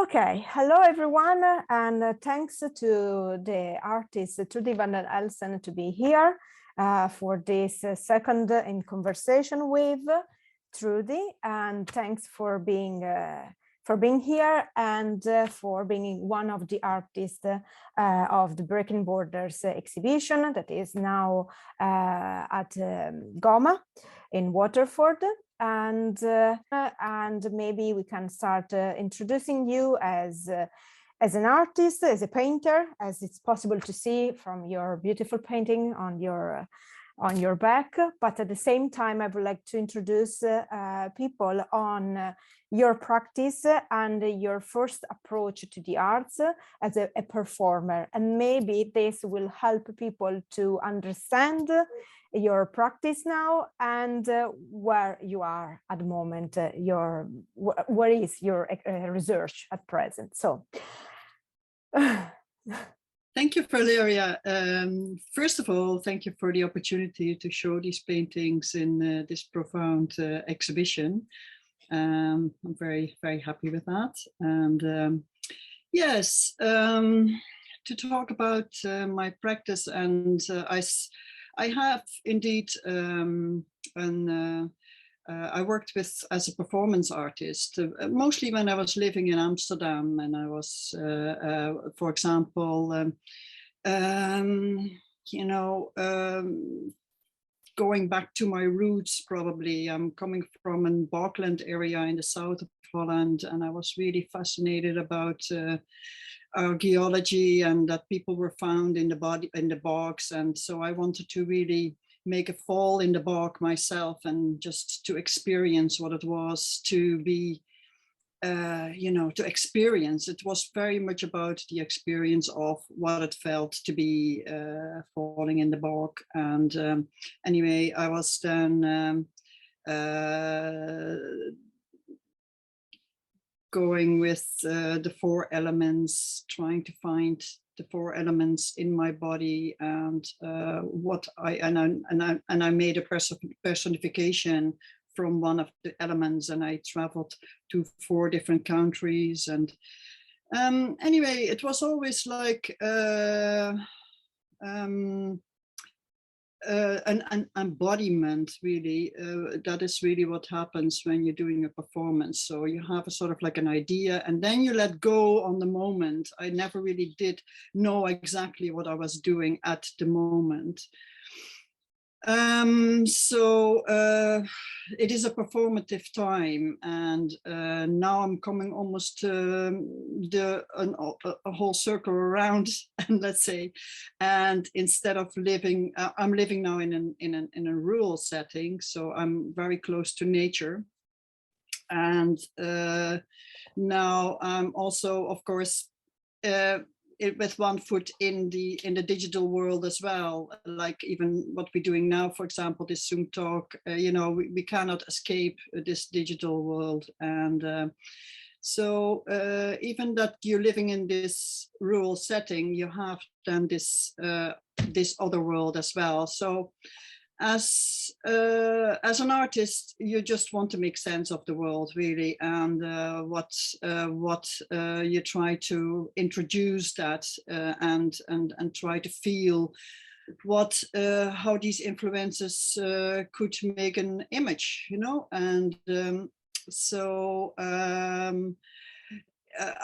Okay, hello everyone, and thanks to the artist Trudi Van der Elsen to be here for this second in conversation with Trudi, and thanks for being here and for being one of the artists of the Breaking Borders exhibition that is now at Goma in Waterford. And maybe we can start introducing you as an artist, as a painter, as it's possible to see from your beautiful painting on your back. But at the same time, I would like to introduce people on your practice and your first approach to the arts as a performer. And maybe this will help people to understand your practice now and where you are at the moment, where is your research at present. So thank you, Valeria. First of all, thank you for the opportunity to show these paintings in this profound exhibition. I'm very, very happy with that. And yes, to talk about my practice, and I have indeed, I worked as a performance artist, mostly when I was living in Amsterdam, and I was, for example, going back to my roots, probably. I'm coming from a bogland area in the south of Holland, and I was really fascinated about geology and that people were found in the bogs, and so I wanted to really make a fall in the bog myself and just to experience what it was to be to experience. It was very much about the experience of what it felt to be falling in the bog. And anyway, I was then going with the four elements, trying to find the four elements in my body, and I made a personification from one of the elements, and I traveled to 4 different countries. And anyway, it was always like an embodiment, really. That is really what happens when you're doing a performance. So you have a sort of like an idea, and then you let go on the moment. I never really did know exactly what I was doing at the moment. So it is a performative time, and now I'm coming almost to a whole circle around, and let's say, and instead of living, I'm living now in a rural setting, so I'm very close to nature, and now I'm also, of course, with one foot in the digital world as well, like even what we're doing now, for example, this Zoom talk, we cannot escape this digital world. And so even that you're living in this rural setting, you have then this other world as well. So as an artist, you just want to make sense of the world, really, and what you try to introduce that and try to feel what how these influences could make an image, and so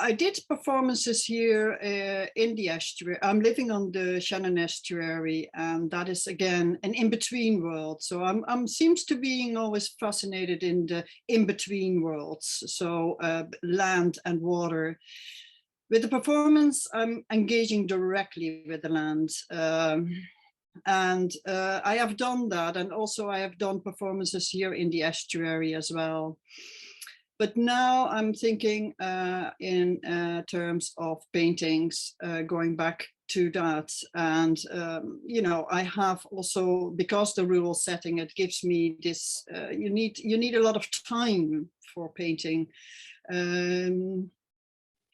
I did performances here in the estuary. I'm living on the Shannon estuary, and that is again an in-between world. So I'm seems to being always fascinated in the in-between worlds. So land and water. With the performance, I'm engaging directly with the land. And I have done that, and also I have done performances here in the estuary as well. But now I'm thinking in terms of paintings, going back to that. And, I have also, because the rural setting, it gives me this, you need a lot of time for painting.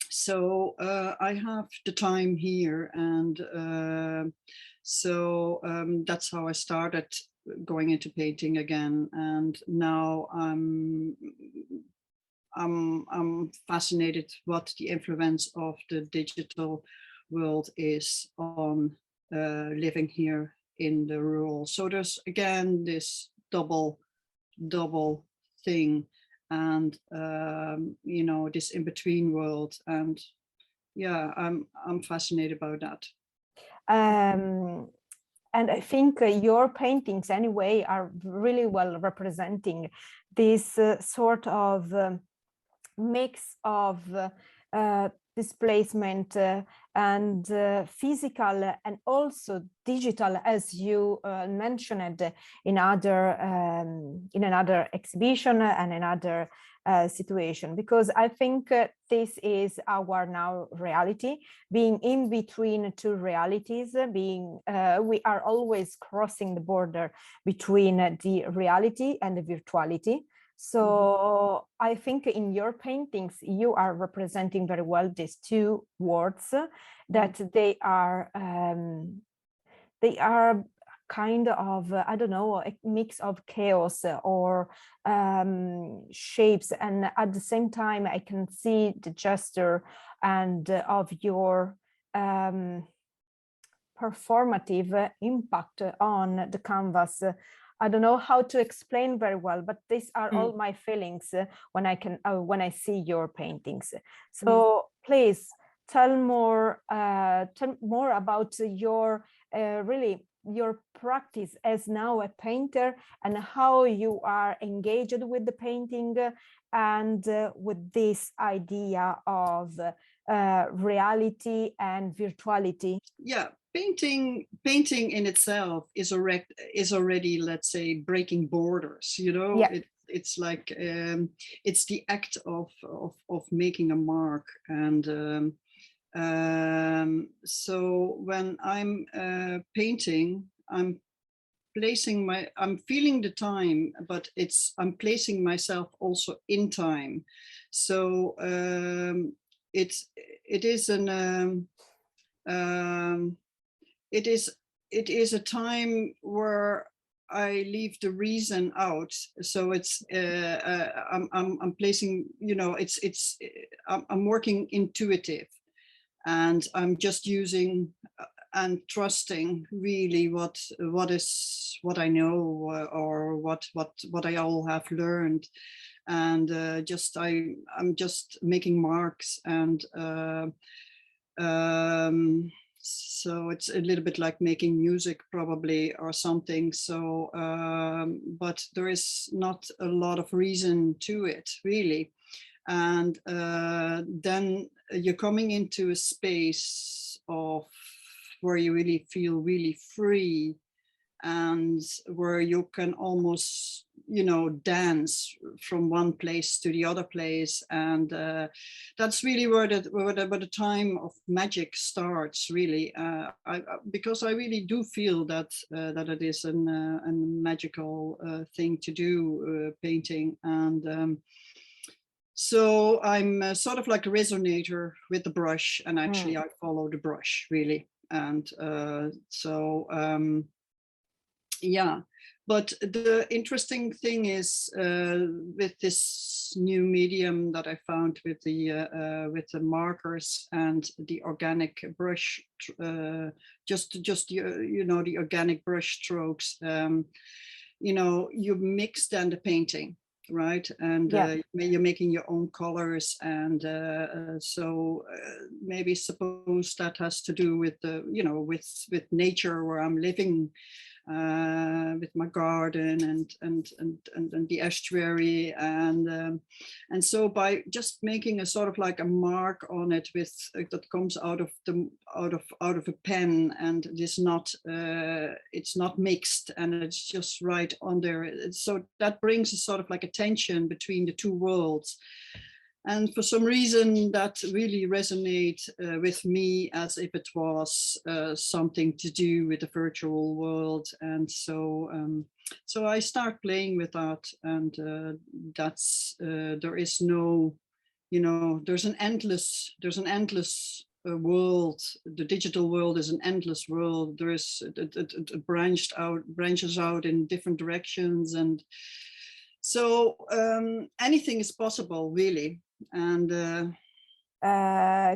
So I have the time here. And so that's how I started going into painting again. And now I'm I'm fascinated what the influence of the digital world is on living here in the rural. So there's again this double thing, and you know, this in-between world. And yeah, I'm fascinated about that. And I think your paintings anyway are really well representing this sort of mix of displacement and physical and also digital, as you mentioned in another exhibition and another situation, because I think this is our now reality, being in between two realities, being we are always crossing the border between the reality and the virtuality. So I think in your paintings, you are representing very well these two words, that they are kind of, I don't know, a mix of chaos or shapes. And at the same time, I can see the gesture and of your performative impact on the canvas. I don't know how to explain very well, but these are all my feelings when I see your paintings. So please tell more about your really your practice as now a painter, and how you are engaged with the painting and with this idea of reality and virtuality. Yeah, painting in itself is already, let's say, breaking borders, you know. Yeah. It's like it's the act of making a mark. And so when I'm painting, I'm feeling the time, but I'm placing myself also in time. So it is a time where I leave the reason out. So it's I'm placing, you know, I'm working intuitive, and I'm just using and trusting really what I know, or what I all have learned. And I'm just making marks. And so it's a little bit like making music probably, or something. So but there is not a lot of reason to it really. And then you're coming into a space of where you really feel really free, and where you can almost, you know, dance from one place to the other place. And that's really where the time of magic starts, really. Because I really do feel that it is a magical thing to do, painting. And so I'm sort of like a resonator with the brush, and actually I follow the brush really. And yeah, but the interesting thing is with this new medium that I found with the markers and the organic brush, just you know, the organic brush strokes. You know, you mix then the painting, right? And you're making your own colors. And so maybe suppose that has to do with the, you know, with nature where I'm living, with my garden and the estuary. And so by just making a sort of like a mark on it with that comes out of a pen, and it is not it's not mixed, and it's just right on there. So that brings a sort of like a tension between the two worlds. And for some reason that really resonates with me, as if it was something to do with the virtual world. And so so I start playing with that. And that's there is no, you know, there's an endless world. The digital world is an endless world. There is it branches out in different directions. And So anything is possible, really. And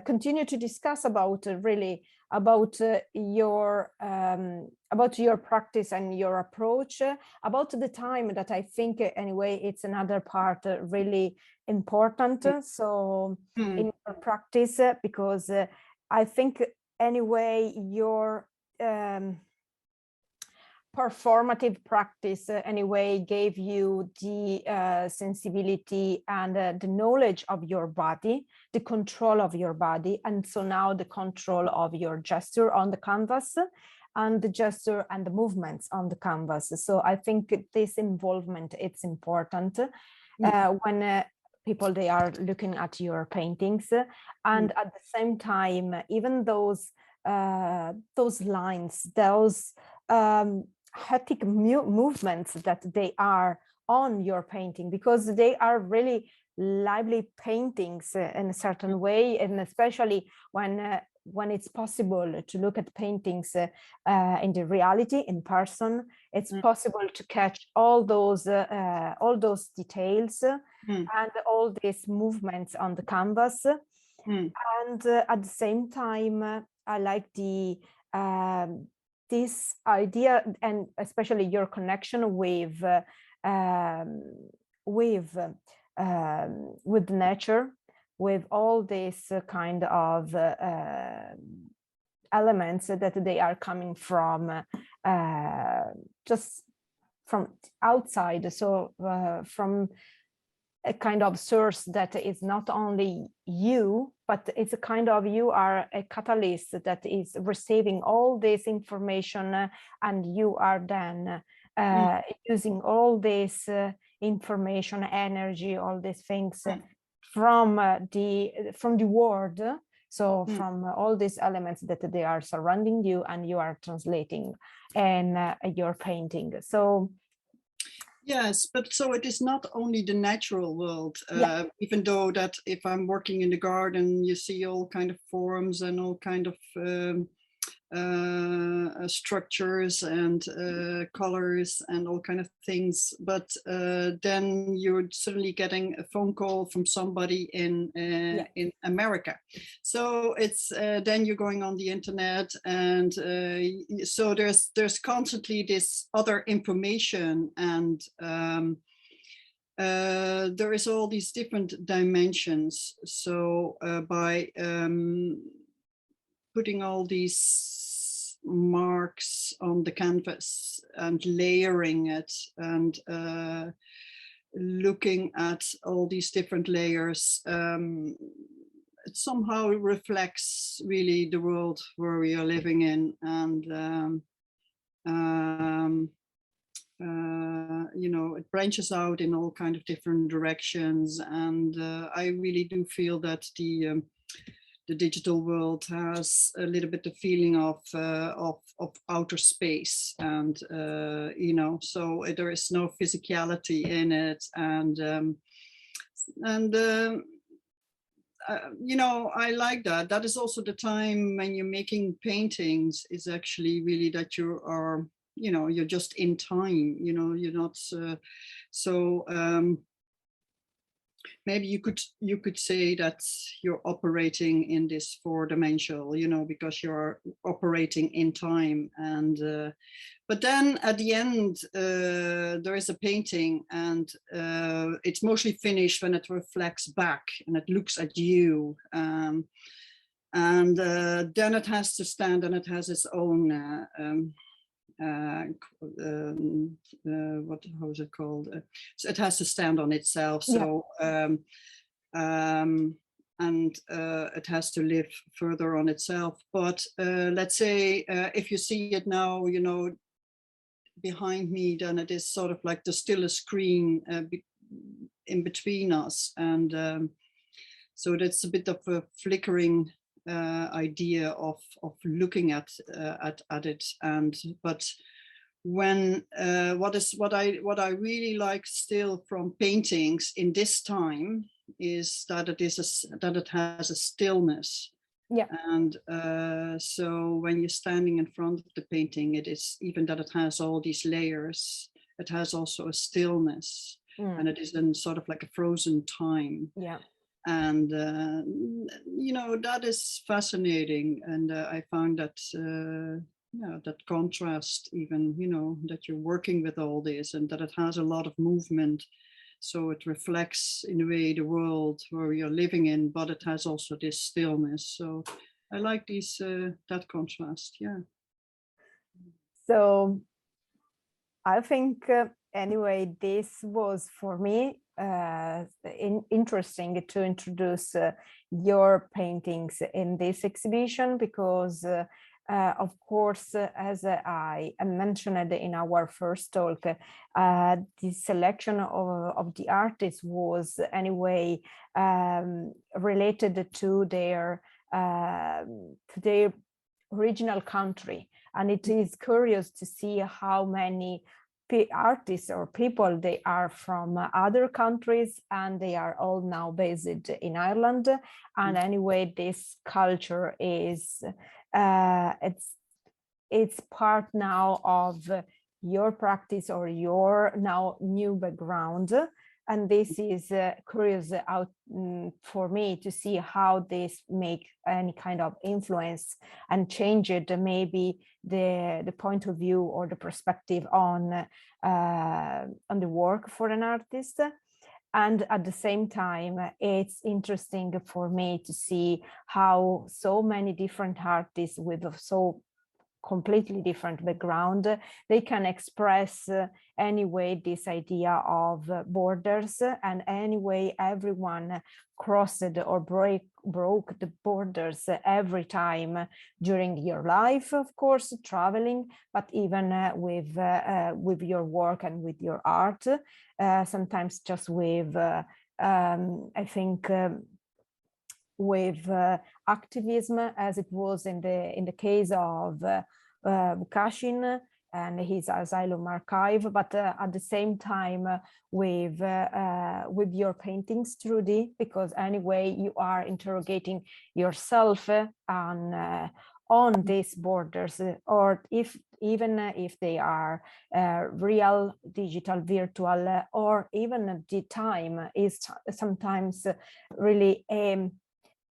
continue to discuss about really about your practice and your approach, about the time that I think anyway it's another part really important. So in your practice, because I think anyway your performative practice anyway gave you the sensibility and the knowledge of your body, the control of your body, and so now the control of your gesture on the canvas and the gesture and the movements on the canvas. So I think this involvement, it's important when people, they are looking at your paintings, and at the same time, even those lines, those hectic movements that they are on your painting, because they are really lively paintings in a certain way, and especially when it's possible to look at paintings in the reality, in person, it's possible to catch all those details and all these movements on the canvas. And at the same time, I like the this idea, and especially your connection with nature, with all these kind of elements that they are coming from just from outside, so from a kind of source that is not only you, but it's a kind of, you are a catalyst that is receiving all this information, and you are then using all this information, energy, all these things from the world. So from all these elements that they are surrounding you, and you are translating in your painting. So yes, but so it is not only the natural world, even though that if I'm working in the garden, you see all kind of forms and all kind of structures and colors and all kind of things. But then you're suddenly getting a phone call from somebody in America. So it's then you're going on the internet, and so there's constantly this other information, and there is all these different dimensions. So by putting all these marks on the canvas and layering it, and looking at all these different layers, it somehow reflects really the world where we are living in. And you know, it branches out in all kind of different directions, and I really do feel that the digital world has a little bit the feeling of outer space, and you know, so there is no physicality in it, and you know, I like that. That is also the time when you're making paintings, is actually really that you are, you know, you're just in time, you know, you're not maybe you could say that you're operating in this four-dimensional, you know, because you're operating in time. And but then at the end there is a painting, and it's mostly finished when it reflects back and it looks at you, and then it has to stand, and it has its own how is it called? So it has to stand on itself. So and it has to live further on itself. But let's say if you see it now, you know, behind me, then it is sort of like there's still a screen in between us, and so that's a bit of a flickering idea of looking at it. And but when what I really like still from paintings in this time is that it has a stillness. And so when you're standing in front of the painting, it is, even that it has all these layers, it has also a stillness. and it is in sort of like a frozen time. Yeah. And that is fascinating, and I found that that contrast, even that you're working with all this, and that it has a lot of movement, so it reflects in a way the world where you're living in, but it has also this stillness. So I like these that contrast. Yeah. So I think anyway, this was for me interesting to introduce your paintings in this exhibition, because of course, as I mentioned in our first talk, the selection of the artists was anyway related to their original country. And it is curious to see how many artists or people they are from other countries, and they are all now based in Ireland. And anyway, this culture is it's part now of your practice or your now new background. And this is curious for me to see how this make any kind of influence and change it, maybe the point of view or the perspective on the work for an artist. And at the same time, it's interesting for me to see how so many different artists with so completely different background, they can express anyway this idea of borders, and anyway everyone crossed or broke the borders every time during your life, of course, traveling, but even with your work and with your art, sometimes just with I think with activism, as it was in the case of Bukashin and his asylum archive, but at the same time with your paintings, Trudi, because anyway you are interrogating yourself on these borders, or even if they are real, digital, virtual, or even the time is sometimes really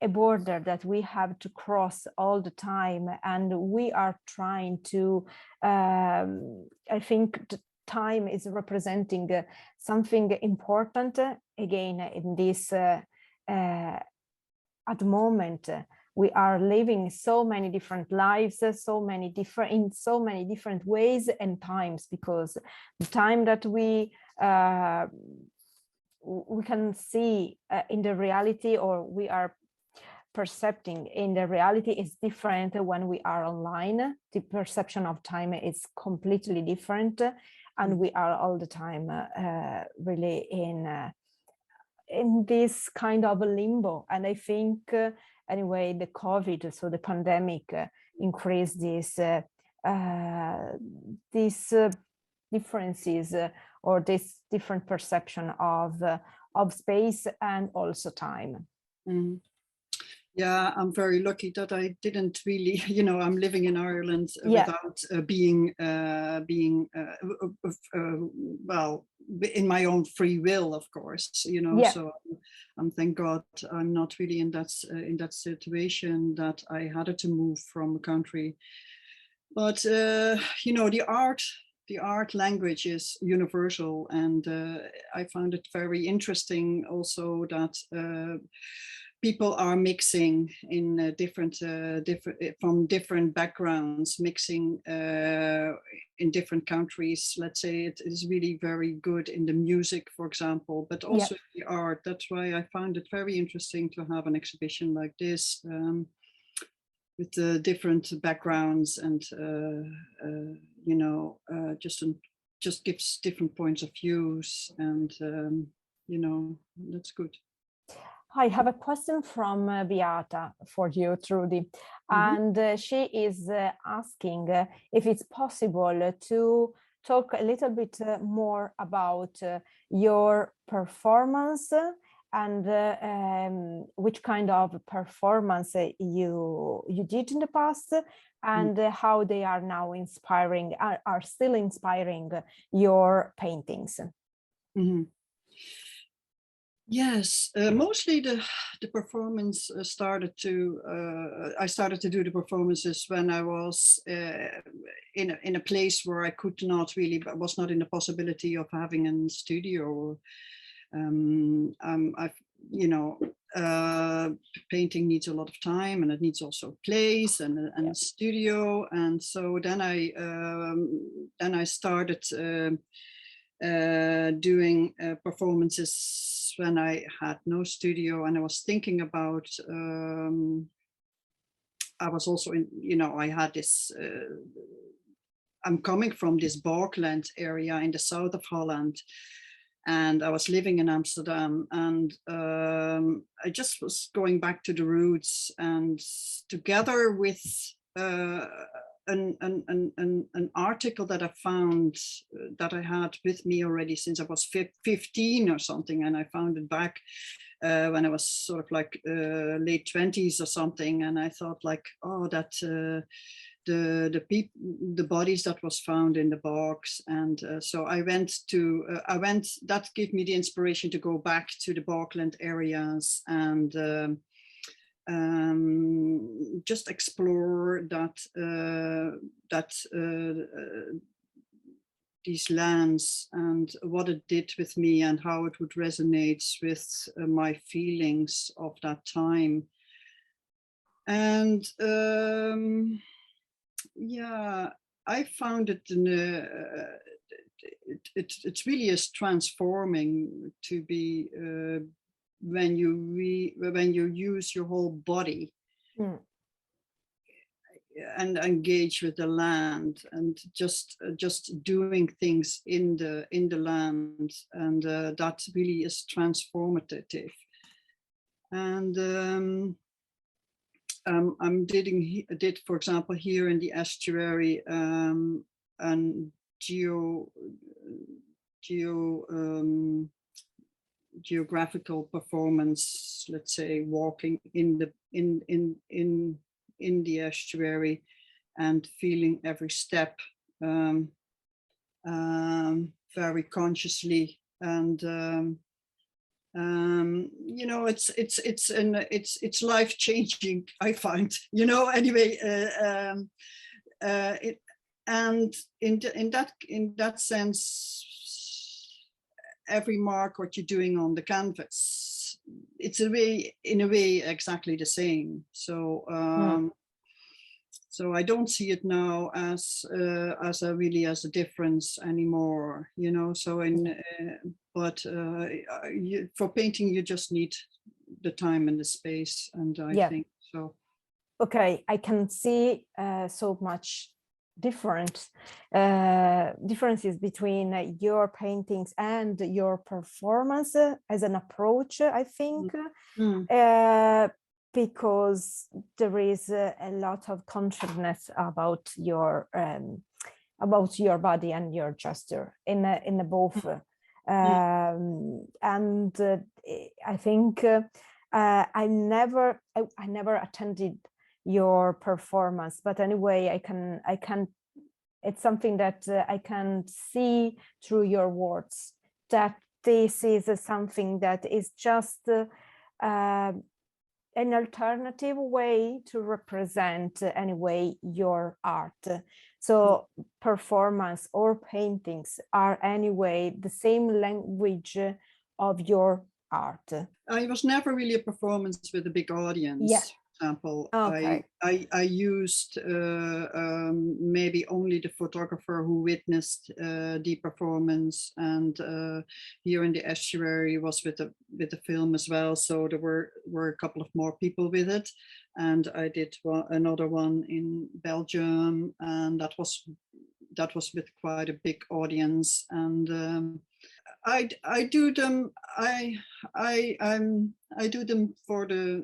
a border that we have to cross all the time. And we are trying to, I think time is representing something important again in this, at the moment, we are living so many different lives, in so many different ways and times, because the time that we can see in the reality, or we are percepting in the reality, is different when we are online. The perception of time is completely different, and we are all the time really in this kind of a limbo. And I think anyway the COVID, so the pandemic, increased these differences or this different perception of space and also time. Mm. Yeah, I'm very lucky that I didn't really, I'm living in Ireland without being well, in my own free will, of course, so thank God I'm not really in that situation that I had to move from a country. But, the art language is universal, and I found it very interesting also that people are mixing in different from different backgrounds, mixing in different countries. Let's say it is really very good in the music, for example, but also the art. That's why I found it very interesting to have an exhibition like this with the different backgrounds, and just gives different points of views, and that's good. I have a question from Beata for you, Trudi, and she is asking if it's possible to talk a little bit more about your performance, and which kind of performance you did in the past, and how they are now inspiring, are still inspiring your paintings. Mm-hmm. Yes, mostly the performance I started to do the performances when I was in a place where I could not really, was not in the possibility of having a studio. I've, you know, painting needs a lot of time, and it needs also a place and a studio. And so then I started doing performances when I had no studio, and I was thinking about, I was also in, I had this, I'm coming from this Borkland area in the south of Holland, and I was living in Amsterdam, and I just was going back to the roots, and together with an article that I found that I had with me already since I was 15 or something, and I found it back when I was sort of like late 20s or something, and I thought like, oh, that the bodies that was found in the box, and so I went, that gave me the inspiration to go back to the Borkland areas and just explore these lands and what it did with me and how it would resonate with my feelings of that time. And yeah, I found it it really is transforming to be when you use your whole body and engage with the land, and just doing things in the land, and that really is transformative. And did for example here in the estuary and geographical performance, let's say walking in the estuary and feeling every step very consciously, and it's life changing, I find, anyway. And in that sense, every mark what you're doing on the canvas, it's in a way exactly the same. So so I don't see it now as a difference anymore, so but for painting you just need the time and the space, and I think so. Okay, I can see so much differences between your paintings and your performance as an approach, I think. Because there is a lot of consciousness about your body and your gesture in both. And I think I never attended your performance, but anyway, I can it's something that I can see through your words, that this is something that is just an alternative way to represent anyway your art. So performance or paintings are anyway the same language of your art. I was never really a performance with a big audience. Yeah. Example, okay. I used maybe only the photographer who witnessed the performance, and here in the estuary was with the film as well. So there were a couple of more people with it, and I did another one in Belgium, and that was with quite a big audience. And I do them. I do them for the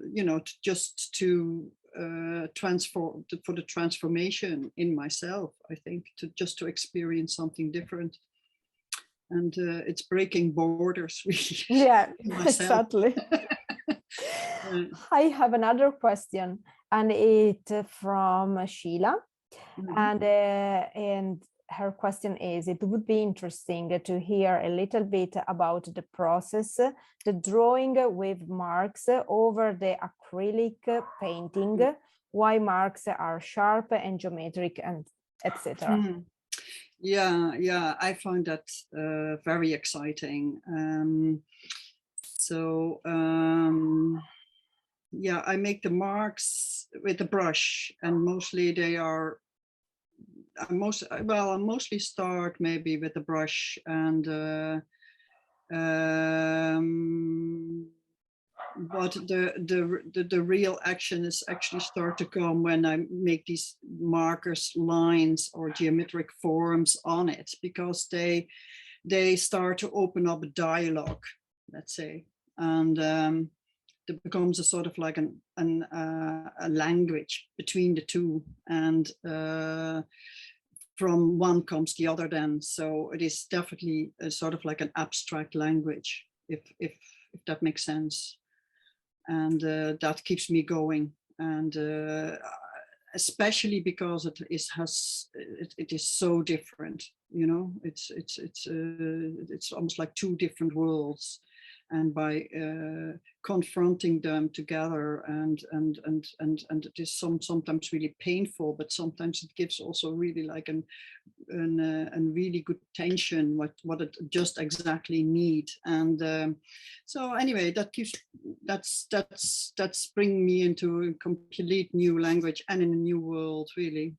just to transform, for the transformation in myself. I think to experience something different, and it's breaking borders really. Yeah, exactly. I have another question, and it's from Sheila, and her question is, it would be interesting to hear a little bit about the process, the drawing with marks over the acrylic painting, why marks are sharp and geometric, and etc. Yeah, I find that very exciting. Yeah, I make the marks with a brush, and mostly they are I mostly start maybe with a brush, and but the real action is actually start to come when I make these markers, lines, or geometric forms on it, because they start to open up a dialogue, let's say, and it becomes a sort of like a language between the two, and from one comes the other then. So it is definitely a sort of like an abstract language, if that makes sense. And that keeps me going. And especially because it is so different, you know, it's almost like two different worlds. And by confronting them together, and it is sometimes really painful, but sometimes it gives also really like a really good tension, what it just exactly need. And so anyway, that's bringing me into a complete new language and in a new world, really.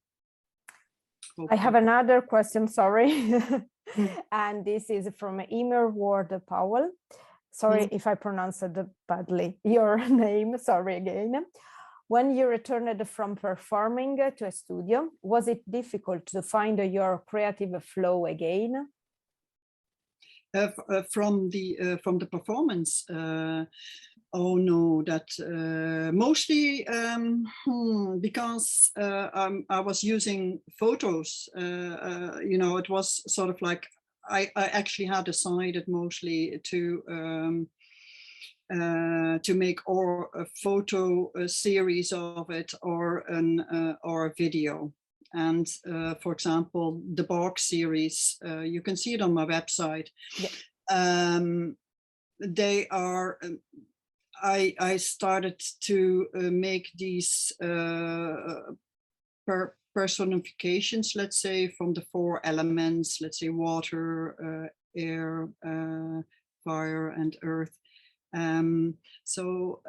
I have another question, sorry. And this is from Emer Ward Powell. Sorry if I pronounced it badly, your name, sorry again. When you returned from performing to a studio, was it difficult to find your creative flow again? From the performance, oh no, that mostly because I was using photos. You know, it was sort of like I actually had decided mostly to make or a photo series of it, or a video. And for example, the Borg series, you can see it on my website. Yeah. They are. I started to make these personifications, let's say, from the four elements, let's say water, air, fire, and earth. So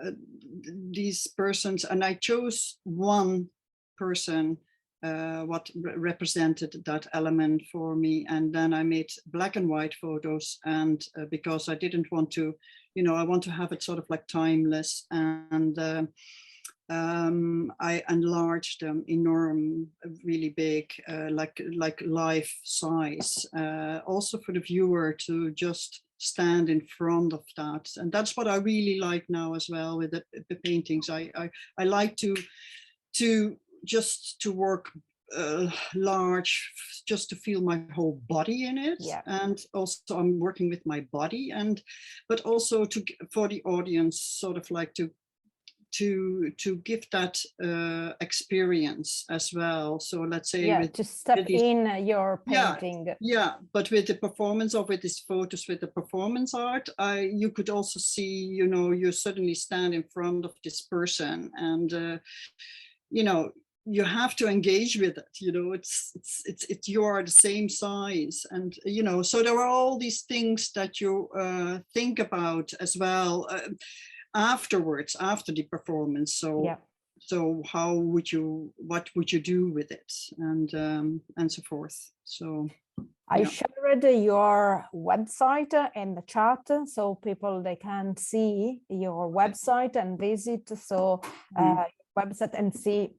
these persons, and I chose one person what represented that element for me, and then I made black and white photos. And because I didn't want to, you know, I want to have it sort of like timeless, and I enlarged them really big, like life size, also for the viewer to just stand in front of that. And that's what I really like now as well with the paintings. I like to just to work large, just to feel my whole body in it. Yeah. And also I'm working with my body, but also for the audience, sort of like to give that experience as well. So let's say, yeah, to step in your painting. Yeah, but with the performance of it, these photos with the performance art, you could also see, you know, you suddenly stand in front of this person, and you know, you have to engage with it. You know, it's you are the same size, and you know, so there are all these things that you think about as well. Afterwards, after the performance. So yeah. So what would you do with it, and so forth. So I shared your website in the chat, so people, they can see your website and visit website and see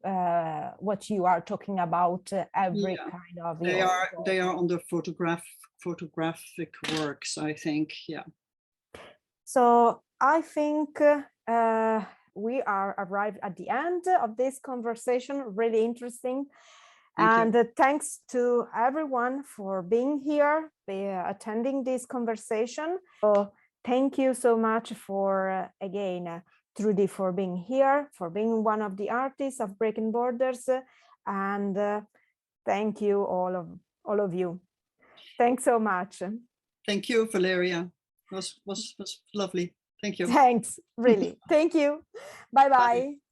what you are talking about, every kind of they are on the photographic works, I think. Yeah. So I think we are arrived at the end of this conversation. Really interesting. And thanks to everyone for being here, attending this conversation. So thank you so much for, again, Trudi, for being here, for being one of the artists of Breaking Borders. And thank you all all of you. Thanks so much. Thank you, Valeria. Was lovely. Thank you. Thanks, really. Thank you. Bye-bye.